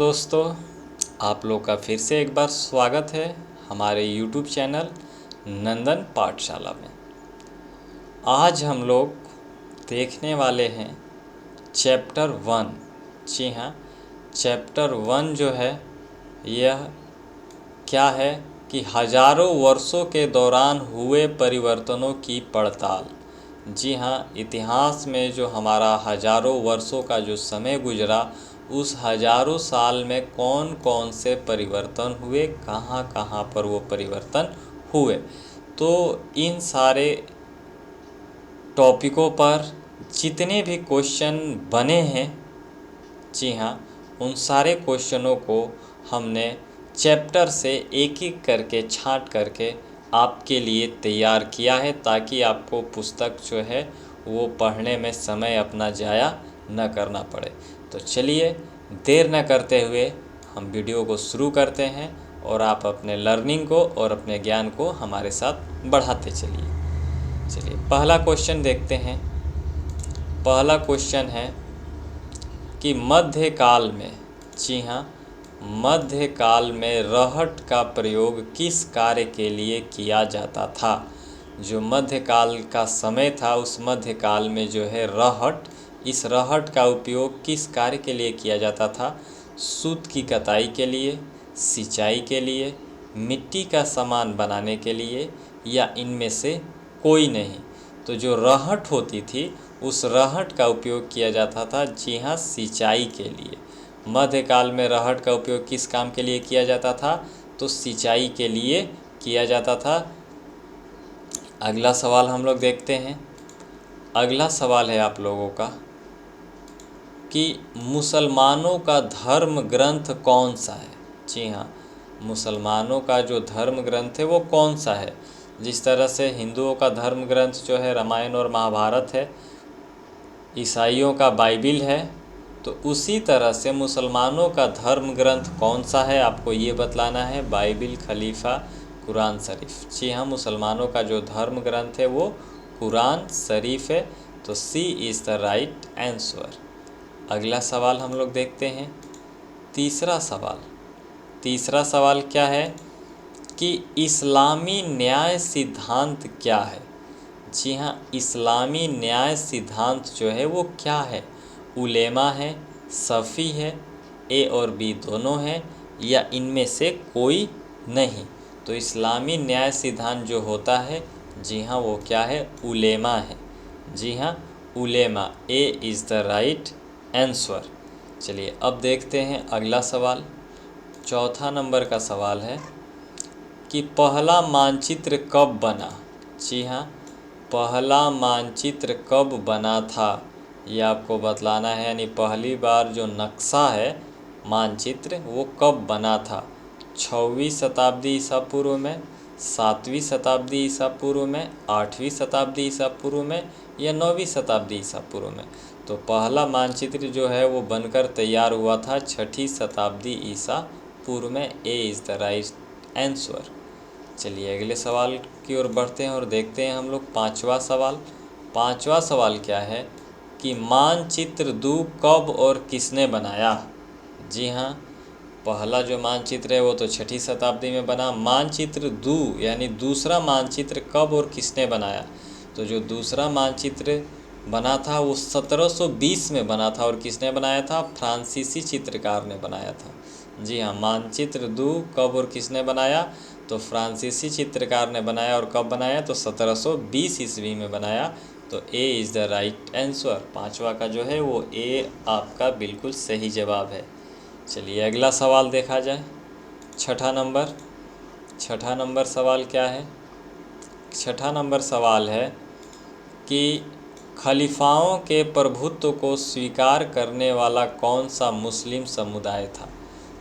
दोस्तों, आप लोग का फिर से एक बार स्वागत है हमारे YouTube चैनल नंदन पाठशाला में। आज हम लोग देखने वाले हैं चैप्टर 1। जी हाँ, चैप्टर 1 जो है यह क्या है कि हजारों वर्षों के दौरान हुए परिवर्तनों की पड़ताल। जी हाँ, इतिहास में जो हमारा हजारों वर्षों का जो समय गुजरा, उस हजारों साल में कौन कौन से परिवर्तन हुए, कहाँ कहाँ पर वो परिवर्तन हुए। तो इन सारे टॉपिकों पर जितने भी क्वेश्चन बने हैं, जी हाँ, उन सारे क्वेश्चनों को हमने चैप्टर से एक एक करके छांट करके आपके लिए तैयार किया है, ताकि आपको पुस्तक जो है वो पढ़ने में समय अपना ज़ाया न करना पड़े। तो चलिए देर न करते हुए हम वीडियो को शुरू करते हैं और आप अपने लर्निंग को और अपने ज्ञान को हमारे साथ बढ़ाते चलिए पहला क्वेश्चन देखते हैं। पहला क्वेश्चन है कि मध्यकाल में, जी हाँ, मध्यकाल में रहट का प्रयोग किस कार्य के लिए किया जाता था। जो मध्यकाल का समय था, उस मध्यकाल में जो है रहट, इस रहट का उपयोग किस कार्य के लिए किया जाता था। सूत की कताई के लिए, सिंचाई के लिए, मिट्टी का सामान बनाने के लिए, या इनमें से कोई नहीं। तो जो रहट होती थी, उस रहट का उपयोग किया जाता था, जी हाँ, सिंचाई के लिए। मध्यकाल में रहट का उपयोग किस काम के लिए किया जाता था, तो सिंचाई के लिए किया जाता था। अगला सवाल हम लोग देखते हैं। अगला सवाल है आप लोगों का कि मुसलमानों का धर्म ग्रंथ कौन सा है। जी हाँ, मुसलमानों का जो धर्म ग्रंथ है वो कौन सा है। जिस तरह से हिंदुओं का धर्म ग्रंथ जो है रामायण और महाभारत है, ईसाइयों का बाइबिल है, तो उसी तरह से मुसलमानों का धर्म ग्रंथ कौन सा है, आपको ये बतलाना है। बाइबिल, खलीफा, कुरान शरीफ। जी हाँ, मुसलमानों का जो धर्म ग्रंथ है वो कुरान शरीफ है। तो सी इज़ द राइट आंसर। अगला सवाल हम लोग देखते हैं। तीसरा सवाल क्या है कि इस्लामी न्याय सिद्धांत क्या है। जी हाँ, इस्लामी न्याय सिद्धांत जो है वो क्या है। उलेमा है, सफ़ी है, ए और बी दोनों हैं, या इनमें से कोई नहीं। तो इस्लामी न्याय सिद्धांत जो होता है, जी हाँ, वो क्या है, उलेमा है। जी हाँ, उलेमा, A is the right answer. चलिए अब देखते हैं अगला सवाल। चौथा नंबर का सवाल है कि पहला मानचित्र कब बना। जी हाँ, पहला मानचित्र कब बना था, ये आपको बतलाना है। यानी पहली बार जो नक्शा है, मानचित्र, वो कब बना था। 6वीं शताब्दी ईसा पूर्व में, 7वीं शताब्दी ईसा पूर्व में, 8वीं शताब्दी ईसा पूर्व में, या 9वीं शताब्दी ईसा पूर्व में। तो पहला मानचित्र जो है वो बनकर तैयार हुआ था 6ठी शताब्दी ईसा पूर्व में। ए इज़ द राइट आंसर। चलिए अगले सवाल की ओर बढ़ते हैं और देखते हैं हम लोग पांचवा सवाल क्या है कि मानचित्र 2 कब और किसने बनाया। जी हाँ, पहला जो मानचित्र है वो तो 6ठी शताब्दी में बना। मानचित्र 2 यानी दूसरा मानचित्र कब और किसने बनाया। तो जो दूसरा मानचित्र बना था वो 1720 में बना था, और किसने बनाया था, फ्रांसीसी चित्रकार ने बनाया था। जी हाँ, मानचित्र 2 कब और किसने बनाया, तो फ्रांसीसी चित्रकार ने बनाया। और कब बनाया, तो 1720 ईस्वी में बनाया। तो ए इज़ द राइट आंसर। पांचवा का जो है वो ए आपका बिल्कुल सही जवाब है। चलिए अगला सवाल देखा जाए। छठा नंबर सवाल क्या है। छठा नंबर सवाल है कि खलीफाओं के प्रभुत्व को स्वीकार करने वाला कौन सा मुस्लिम समुदाय था।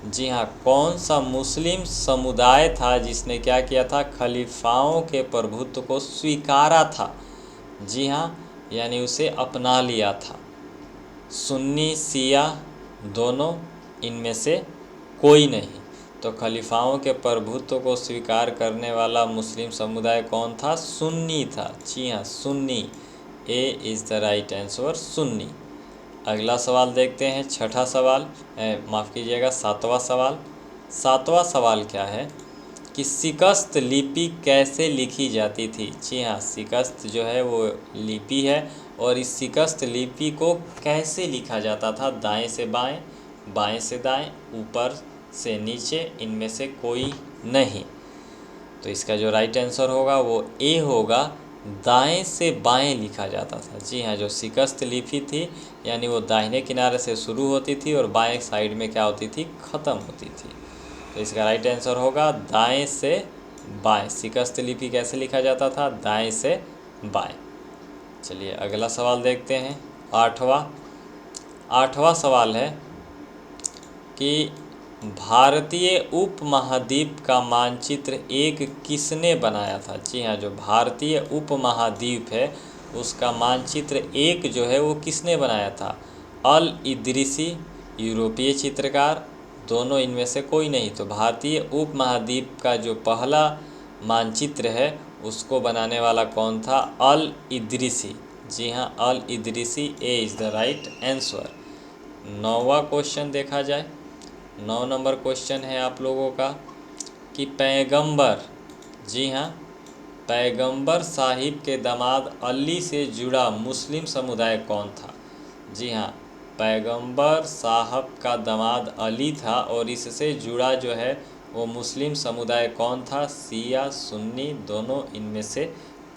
जी हाँ, कौन सा मुस्लिम समुदाय था जिसने क्या किया था, खलीफाओं के प्रभुत्व को स्वीकारा था। जी हाँ, यानी उसे अपना लिया था। सुन्नी, शिया दोनों, इनमें से कोई नहीं। तो खलीफाओं के प्रभुत्व को स्वीकार करने वाला मुस्लिम समुदाय कौन था, सुन्नी था। जी हाँ, सुन्नी। ए is the right answer, Sunni. अगला सवाल देखते हैं, छठा सवाल, माफ़ कीजिएगा, सातवां सवाल। सातवां सवाल क्या है कि सिकस्त लिपि कैसे लिखी जाती थी। जी हाँ, सिकस्त जो है वो लिपि है, और इस सिकस्त लिपि को कैसे लिखा जाता था। दाएं से बाएं, बाएं से दाएं, ऊपर से नीचे, इनमें से कोई नहीं। तो इसका जो राइट आंसर होगा वो ए होगा, दाएं से बाएं लिखा जाता था। जी हाँ, जो सिकस्त लिपि थी यानी वो दाहिने किनारे से शुरू होती थी और बाएं साइड में क्या होती थी, ख़त्म होती थी। तो इसका राइट आंसर होगा दाएं से बाएं। सिकस्त लिपि कैसे लिखा जाता था, दाएं से बाएं। चलिए अगला सवाल देखते हैं, आठवां सवाल है कि भारतीय उपमहाद्वीप का मानचित्र एक किसने बनाया था। जी हाँ, जो भारतीय उपमहाद्वीप है उसका मानचित्र एक जो है वो किसने बनाया था। अल इदरिसी, यूरोपीय चित्रकार, दोनों इनमें से कोई नहीं। तो भारतीय उपमहाद्वीप का जो पहला मानचित्र है उसको बनाने वाला कौन था, अल इदरिसी। जी हाँ, Al Idrisi, A is the right answer. 9वां क्वेश्चन देखा जाए। 9 नंबर क्वेश्चन है आप लोगों का कि पैगंबर, जी हाँ, पैगंबर साहिब के दामाद अली से जुड़ा मुस्लिम समुदाय कौन था। जी हाँ, पैगंबर साहब का दामाद अली था और इससे जुड़ा जो है वो मुस्लिम समुदाय कौन था, शिया सुन्नी दोनों, इनमें से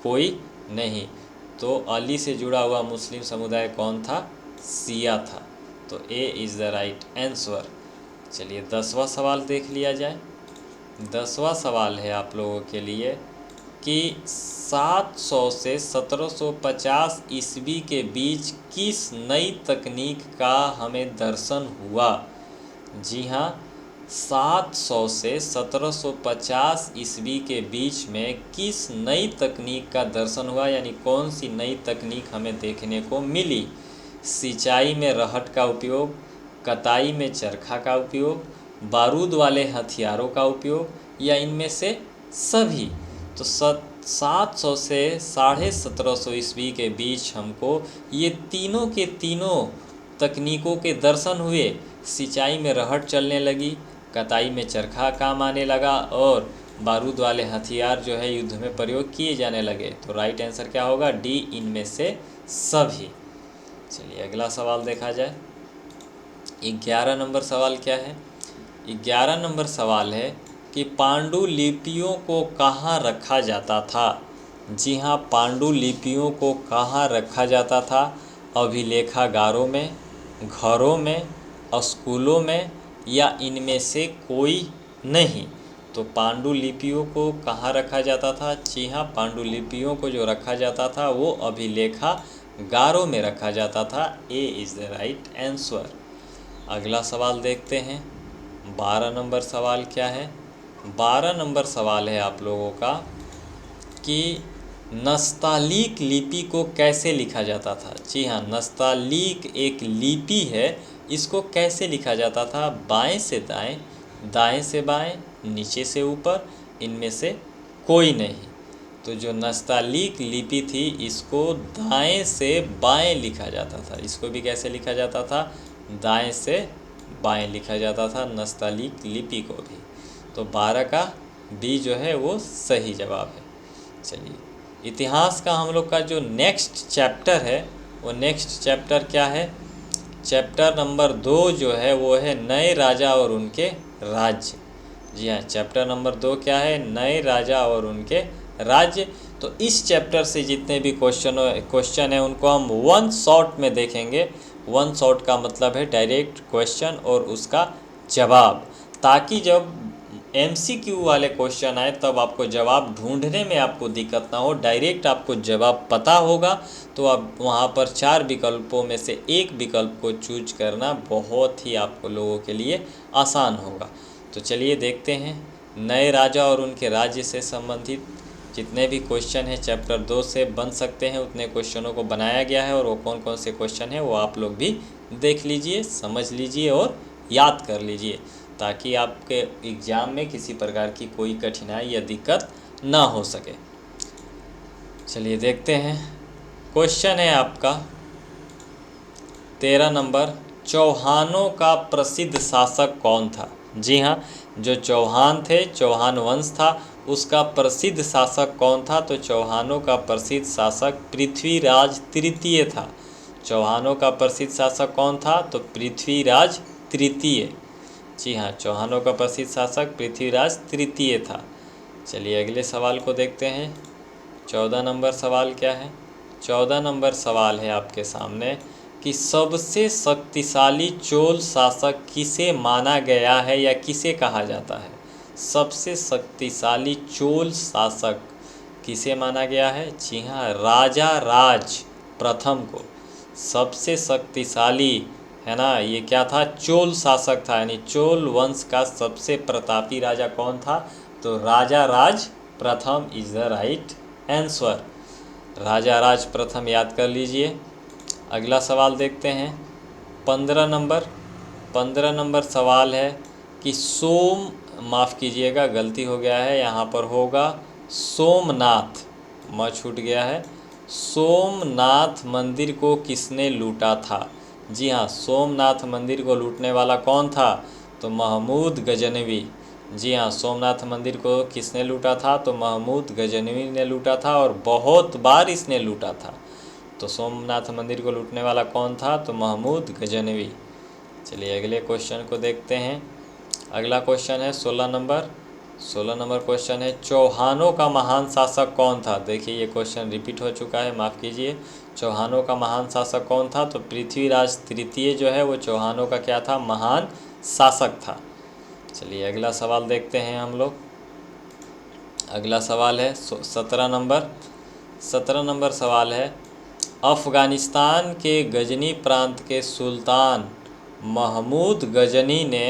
कोई नहीं। तो अली से जुड़ा हुआ मुस्लिम समुदाय कौन था, शिया था। तो ए इज़ द राइट आंसर। चलिए 10वां सवाल देख लिया जाए। 10वां सवाल है आप लोगों के लिए कि 700 से 1750 ईस्वी के बीच किस नई तकनीक का हमें दर्शन हुआ। जी हाँ, 700 से 1750 ईस्वी के बीच में किस नई तकनीक का दर्शन हुआ, यानी कौन सी नई तकनीक हमें देखने को मिली। सिंचाई में रहट का उपयोग, कताई में चरखा का उपयोग, बारूद वाले हथियारों का उपयोग, या इनमें से सभी। तो 700 से 1750 ईस्वी के बीच हमको ये तीनों के तीनों तकनीकों के दर्शन हुए। सिंचाई में रहट चलने लगी, कताई में चरखा काम आने लगा, और बारूद वाले हथियार जो है युद्ध में प्रयोग किए जाने लगे। तो राइट आंसर क्या होगा, डी, इनमें से सभी। चलिए अगला सवाल देखा जाए। 11 नंबर सवाल क्या है। 11 नंबर सवाल है कि पांडुलिपियों को कहाँ रखा जाता था। जी हाँ, पांडुलिपियों को कहाँ रखा जाता था। अभिलेखागारों में, घरों में, स्कूलों में, या इनमें से कोई नहीं। तो पांडुलिपियों को कहाँ रखा जाता था। जी हाँ, पांडुलिपियों को जो रखा जाता था वो अभिलेखागारों में रखा जाता था। ए इज़ द राइट आंसर। अगला सवाल देखते हैं। 12 नंबर सवाल क्या है। 12 नंबर सवाल है आप लोगों का कि नस्तालीक लिपि को कैसे लिखा जाता था। जी हाँ, नस्तालीक एक लिपि है, इसको कैसे लिखा जाता था। बाएं से दाएं, दाएं से बाएं, नीचे से ऊपर, इनमें से कोई नहीं। तो जो नस्तालीक लिपि थी इसको दाएं से बाएं लिखा जाता था। इसको भी कैसे लिखा जाता था, दाएं से बाएं लिखा जाता था नस्तालीक लिपि को भी। तो 12 का बी जो है वो सही जवाब है। चलिए इतिहास का हम लोग का जो नेक्स्ट चैप्टर है वो नेक्स्ट चैप्टर क्या है, चैप्टर नंबर 2 जो है वो है नए राजा और उनके राज्य। जी हाँ, चैप्टर नंबर 2 क्या है, नए राजा और उनके राज्य। तो इस चैप्टर से जितने भी क्वेश्चन है उनको हम वन शॉट में देखेंगे। वन शॉट का मतलब है डायरेक्ट क्वेश्चन और उसका जवाब, ताकि जब MCQ वाले क्वेश्चन आए तब आपको जवाब ढूंढने में आपको दिक्कत ना हो। डायरेक्ट आपको जवाब पता होगा तो आप वहाँ पर 4 विकल्पों में से एक विकल्प को चूज करना बहुत ही आपको लोगों के लिए आसान होगा। तो चलिए देखते हैं नए राजा और उनके राज्य से संबंधित जितने भी क्वेश्चन हैं चैप्टर 2 से बन सकते हैं उतने क्वेश्चनों को बनाया गया है, और वो कौन कौन से क्वेश्चन हैं वो आप लोग भी देख लीजिए, समझ लीजिए और याद कर लीजिए, ताकि आपके एग्ज़ाम में किसी प्रकार की कोई कठिनाई या दिक्कत ना हो सके। चलिए देखते हैं। क्वेश्चन है आपका, 13 नंबर, चौहानों का प्रसिद्ध शासक कौन था? जी हाँ, जो चौहान थे, चौहान वंश था, उसका प्रसिद्ध शासक कौन था? तो चौहानों का प्रसिद्ध शासक पृथ्वीराज तृतीय था। चौहानों का प्रसिद्ध शासक कौन था? तो पृथ्वीराज तृतीय। जी हाँ, चौहानों का प्रसिद्ध शासक पृथ्वीराज तृतीय था। चलिए अगले सवाल को देखते हैं। 14 नंबर सवाल क्या है? 14 नंबर सवाल है आपके सामने कि सबसे शक्तिशाली चोल शासक किसे माना गया है या किसे कहा जाता है? सबसे शक्तिशाली चोल शासक किसे माना गया है? जी हाँ, राजा राज प्रथम को सबसे शक्तिशाली, है ना, ये क्या था? चोल शासक था, यानी चोल वंश का सबसे प्रतापी राजा कौन था? तो राजा राज प्रथम इज द राइट आंसर। राजा राज प्रथम याद कर लीजिए। अगला सवाल देखते हैं। 15 नंबर सवाल है कि माफ़ कीजिएगा, गलती हो गया है, यहाँ पर होगा सोमनाथ, छूट गया है। सोमनाथ मंदिर को किसने लूटा था? जी हाँ, सोमनाथ मंदिर को लूटने वाला कौन था? तो महमूद गजनवी। जी हाँ, सोमनाथ मंदिर को किसने लूटा था? तो महमूद गजनवी ने लूटा था, और बहुत बार इसने लूटा था। तो सोमनाथ मंदिर को लूटने वाला कौन था? तो महमूद गजनवी। चलिए अगले क्वेश्चन को देखते हैं। अगला क्वेश्चन है 16 नंबर। 16 नंबर क्वेश्चन है, चौहानों का महान शासक कौन था? देखिए ये क्वेश्चन रिपीट हो चुका है, माफ़ कीजिए। चौहानों का महान शासक कौन था? तो पृथ्वीराज तृतीय जो है वो चौहानों का क्या था? महान शासक था। चलिए अगला सवाल देखते हैं हम लोग। अगला सवाल है 17 नंबर। 17 नंबर सवाल है, अफ़गानिस्तान के गजनी प्रांत के सुल्तान महमूद गजनी ने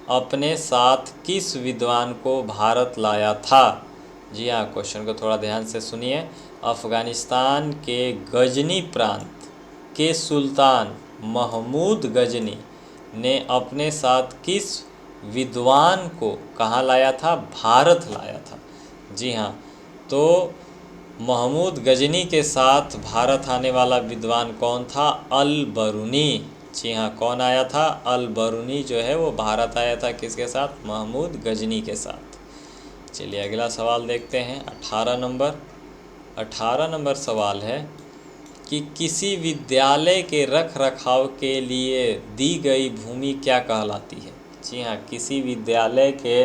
अपने साथ किस विद्वान को भारत लाया था? जी हाँ, क्वेश्चन को थोड़ा ध्यान से सुनिए। अफ़गानिस्तान के गजनी प्रांत के सुल्तान महमूद गजनी ने अपने साथ किस विद्वान को कहाँ लाया था? भारत लाया था। जी हाँ, तो महमूद गजनी के साथ भारत आने वाला विद्वान कौन था? अल बरूनी। जी हाँ, कौन आया था? अल बरूनी जो है वो भारत आया था, किसके साथ? महमूद गजनी के साथ। चलिए अगला सवाल देखते हैं 18 नंबर। 18 नंबर सवाल है कि किसी विद्यालय के रख रखाव के लिए दी गई भूमि क्या कहलाती है? जी हाँ, किसी विद्यालय के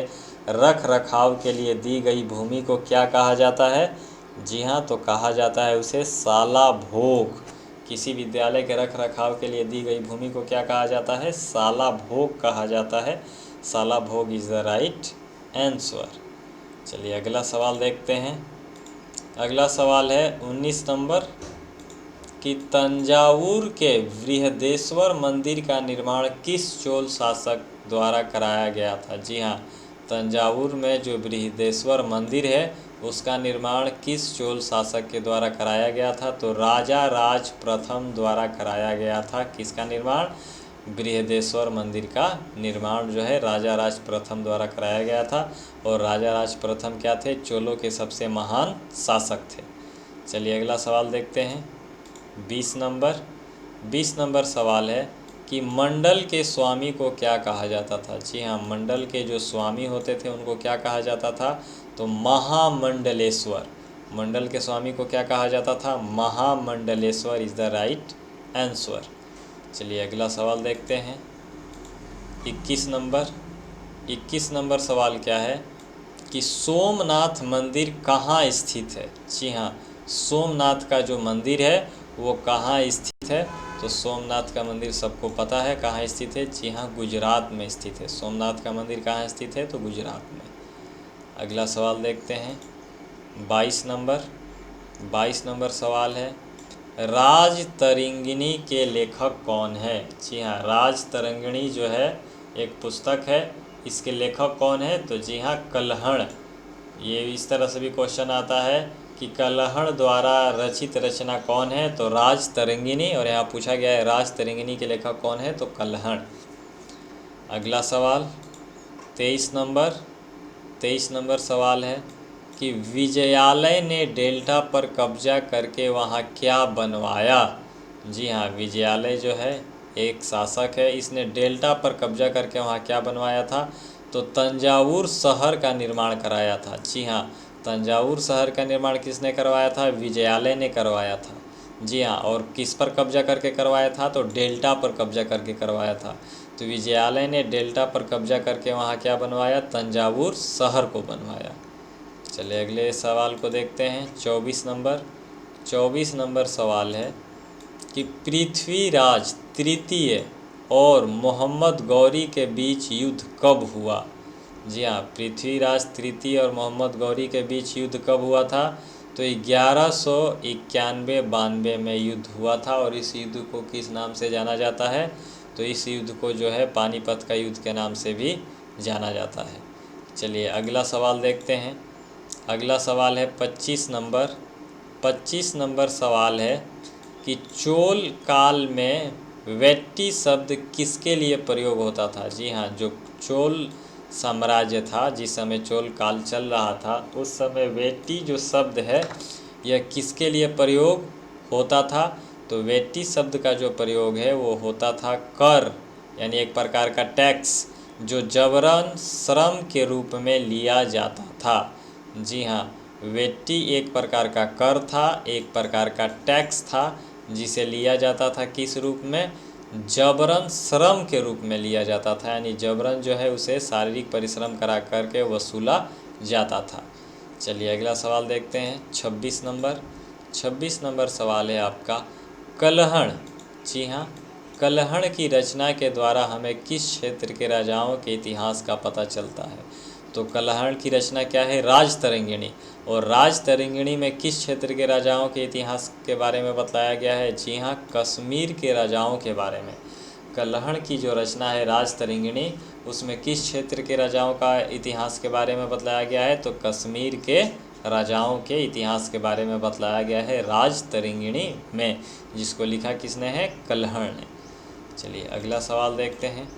रख रखाव के लिए दी गई भूमि को क्या कहा जाता है? जी हाँ, तो कहा जाता है उसे साला भोग। किसी विद्यालय के रख रखाव के लिए दी गई भूमि को क्या कहा जाता है? साला भोग कहा जाता है। साला भोग इज़ द राइट आंसर। चलिए अगला सवाल देखते हैं। अगला सवाल है 19 नंबर कि तंजावुर के बृहदेश्वर मंदिर का निर्माण किस चोल शासक द्वारा कराया गया था? जी हाँ, तंजावुर में जो बृहदेश्वर मंदिर है उसका निर्माण किस चोल शासक के द्वारा कराया गया था? तो राजा राज प्रथम द्वारा कराया गया था। किसका निर्माण? बृहदेश्वर मंदिर का निर्माण जो है राजा राज प्रथम द्वारा कराया गया था। और राजा राज प्रथम क्या थे? चोलों के सबसे महान शासक थे। चलिए अगला सवाल देखते हैं 20 नंबर। 20 नंबर सवाल है कि मंडल के स्वामी को क्या कहा जाता था? जी हाँ, मंडल के जो स्वामी होते थे उनको क्या कहा जाता था? तो महामंडलेश्वर। मंडल के स्वामी को क्या कहा जाता था? महामंडलेश्वर इज़ द राइट आंसर। चलिए अगला सवाल देखते हैं 21 नंबर। 21 नंबर सवाल क्या है कि सोमनाथ मंदिर कहाँ स्थित है? जी हाँ, सोमनाथ का जो मंदिर है वो कहाँ स्थित है? तो सोमनाथ का मंदिर सबको पता है कहाँ स्थित है। जी हाँ, गुजरात में स्थित है। सोमनाथ का मंदिर कहाँ स्थित है? तो गुजरात में। अगला सवाल देखते हैं 22 नंबर। 22 नंबर सवाल है, राज तरंगिणी के लेखक कौन है? जी हाँ, राज तरंगिणी जो है एक पुस्तक है, इसके लेखक कौन है? तो जी हाँ, कल्हड़। ये इस तरह से भी क्वेश्चन आता है कि कल्हड़ द्वारा रचित रचना कौन है? तो राज तरंगिणी। और यहाँ पूछा गया है राज तरंगिणी के लेखक कौन है? तो कल्हड़। अगला सवाल 23 नंबर। 23 नंबर सवाल है कि विजयालय ने डेल्टा पर कब्जा करके वहाँ क्या बनवाया? जी हाँ, विजयालय जो है एक शासक है, इसने डेल्टा पर कब्जा करके वहाँ क्या बनवाया था, तो तंजावुर शहर का निर्माण कराया था। जी हाँ, तंजावुर शहर का निर्माण किसने करवाया था, विजयालय ने करवाया था। जी हाँ, और किस पर कब्जा करके करवाया था, तो डेल्टा पर कब्जा करके करवाया था। तो विजयालय ने डेल्टा पर कब्जा करके वहाँ क्या बनवाया, तंजावुर शहर को बनवाया। चलिए अगले सवाल को देखते हैं। 24 नंबर सवाल है कि पृथ्वीराज तृतीय और मोहम्मद गौरी के बीच युद्ध कब हुआ। जी हाँ, पृथ्वीराज तृतीय और मोहम्मद गौरी के बीच युद्ध कब हुआ था, तो 1191-92 में युद्ध हुआ था। और इस युद्ध को किस नाम से जाना जाता है, तो इस युद्ध को जो है पानीपत का युद्ध के नाम से भी जाना जाता है। चलिए अगला सवाल देखते हैं। अगला सवाल है 25 नंबर। 25 नंबर सवाल है कि चोल काल में वेट्टी शब्द किसके लिए प्रयोग होता था। जी हाँ, जो चोल साम्राज्य था, जिस समय चोल काल चल रहा था, उस समय वेट्टी जो शब्द है यह किसके लिए प्रयोग होता था, तो वेट्टी शब्द का जो प्रयोग है वो होता था कर, यानी एक प्रकार का टैक्स जो जबरन श्रम के रूप में लिया जाता था। जी हाँ, वेट्टी एक प्रकार का कर था, एक प्रकार का टैक्स था जिसे लिया जाता था किस रूप में, जबरन श्रम के रूप में लिया जाता था, यानी जबरन जो है उसे शारीरिक परिश्रम करा करके वसूला जाता था। चलिए अगला सवाल देखते हैं। 26 नंबर। 26 नंबर सवाल है आपका कलहण। जी हाँ, कलहण की रचना के द्वारा हमें किस क्षेत्र के राजाओं के इतिहास का पता चलता है, तो कलहण की रचना क्या है, राजतरंगिणी। और राजतरंगिणी में किस क्षेत्र के राजाओं के इतिहास के बारे में बताया गया है, जी हाँ, कश्मीर के राजाओं के बारे में। कलहण की जो रचना है राजतरंगिणी, उसमें किस क्षेत्र के राजाओं का इतिहास के बारे में बतलाया गया है, तो कश्मीर के राजाओं के इतिहास के बारे में बतलाया गया है राजतरंगिणी में, जिसको लिखा किसने है, कलहण ने। चलिए अगला सवाल देखते हैं।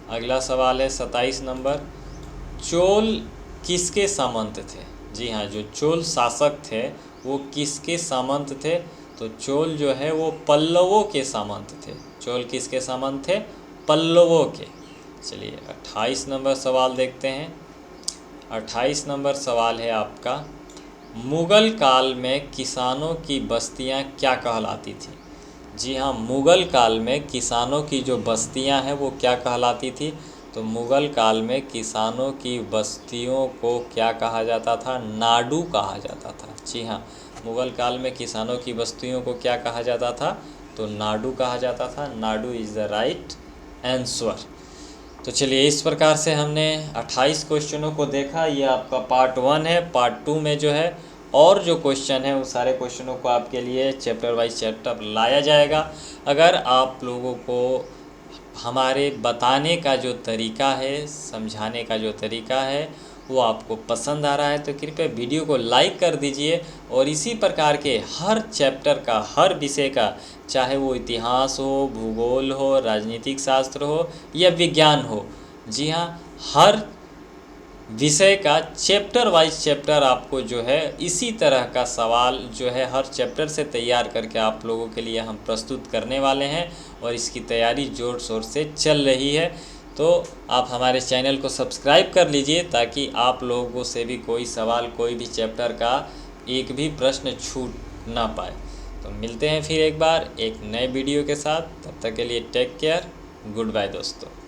अगला सवाल है 27 नंबर। चोल किसके सामंत थे। जी हाँ, जो चोल शासक थे वो किसके सामंत थे, तो चोल जो है वो पल्लवों के सामंत थे। चोल किसके सामंत थे, पल्लवों के। चलिए 28 नंबर सवाल देखते हैं। 28 नंबर सवाल है आपका मुग़ल काल में किसानों की बस्तियां क्या कहलाती थी। जी हाँ, मुग़ल काल में किसानों की जो बस्तियां हैं वो क्या कहलाती थी, तो मुग़ल काल में किसानों की बस्तियों को क्या कहा जाता था, नाडू कहा जाता था। जी हाँ, मुग़ल काल में किसानों की बस्तियों को क्या कहा जाता था, तो नाडू कहा जाता था। Nadu is the right answer. तो चलिए इस प्रकार से हमने 28 क्वेश्चनों को देखा। ये आपका पार्ट 1 है। पार्ट 2 में जो है और जो क्वेश्चन है उस सारे क्वेश्चनों को आपके लिए चैप्टर वाइज चैप्टर लाया जाएगा। अगर आप लोगों को हमारे बताने का जो तरीका है, समझाने का जो तरीका है वो आपको पसंद आ रहा है तो कृपया वीडियो को लाइक कर दीजिए। और इसी प्रकार के हर चैप्टर का, हर विषय का, चाहे वो इतिहास हो, भूगोल हो, राजनीतिक शास्त्र हो या विज्ञान हो, जी हाँ, हर विषय का चैप्टर वाइज चैप्टर आपको जो है इसी तरह का सवाल जो है हर चैप्टर से तैयार करके आप लोगों के लिए हम प्रस्तुत करने वाले हैं। और इसकी तैयारी ज़ोर शोर से चल रही है। तो आप हमारे चैनल को सब्सक्राइब कर लीजिए ताकि आप लोगों से भी कोई सवाल, कोई भी चैप्टर का एक भी प्रश्न छूट ना पाए। तो मिलते हैं फिर एक बार एक नए वीडियो के साथ। तब तक के लिए टेक केयर, गुड बाय दोस्तों।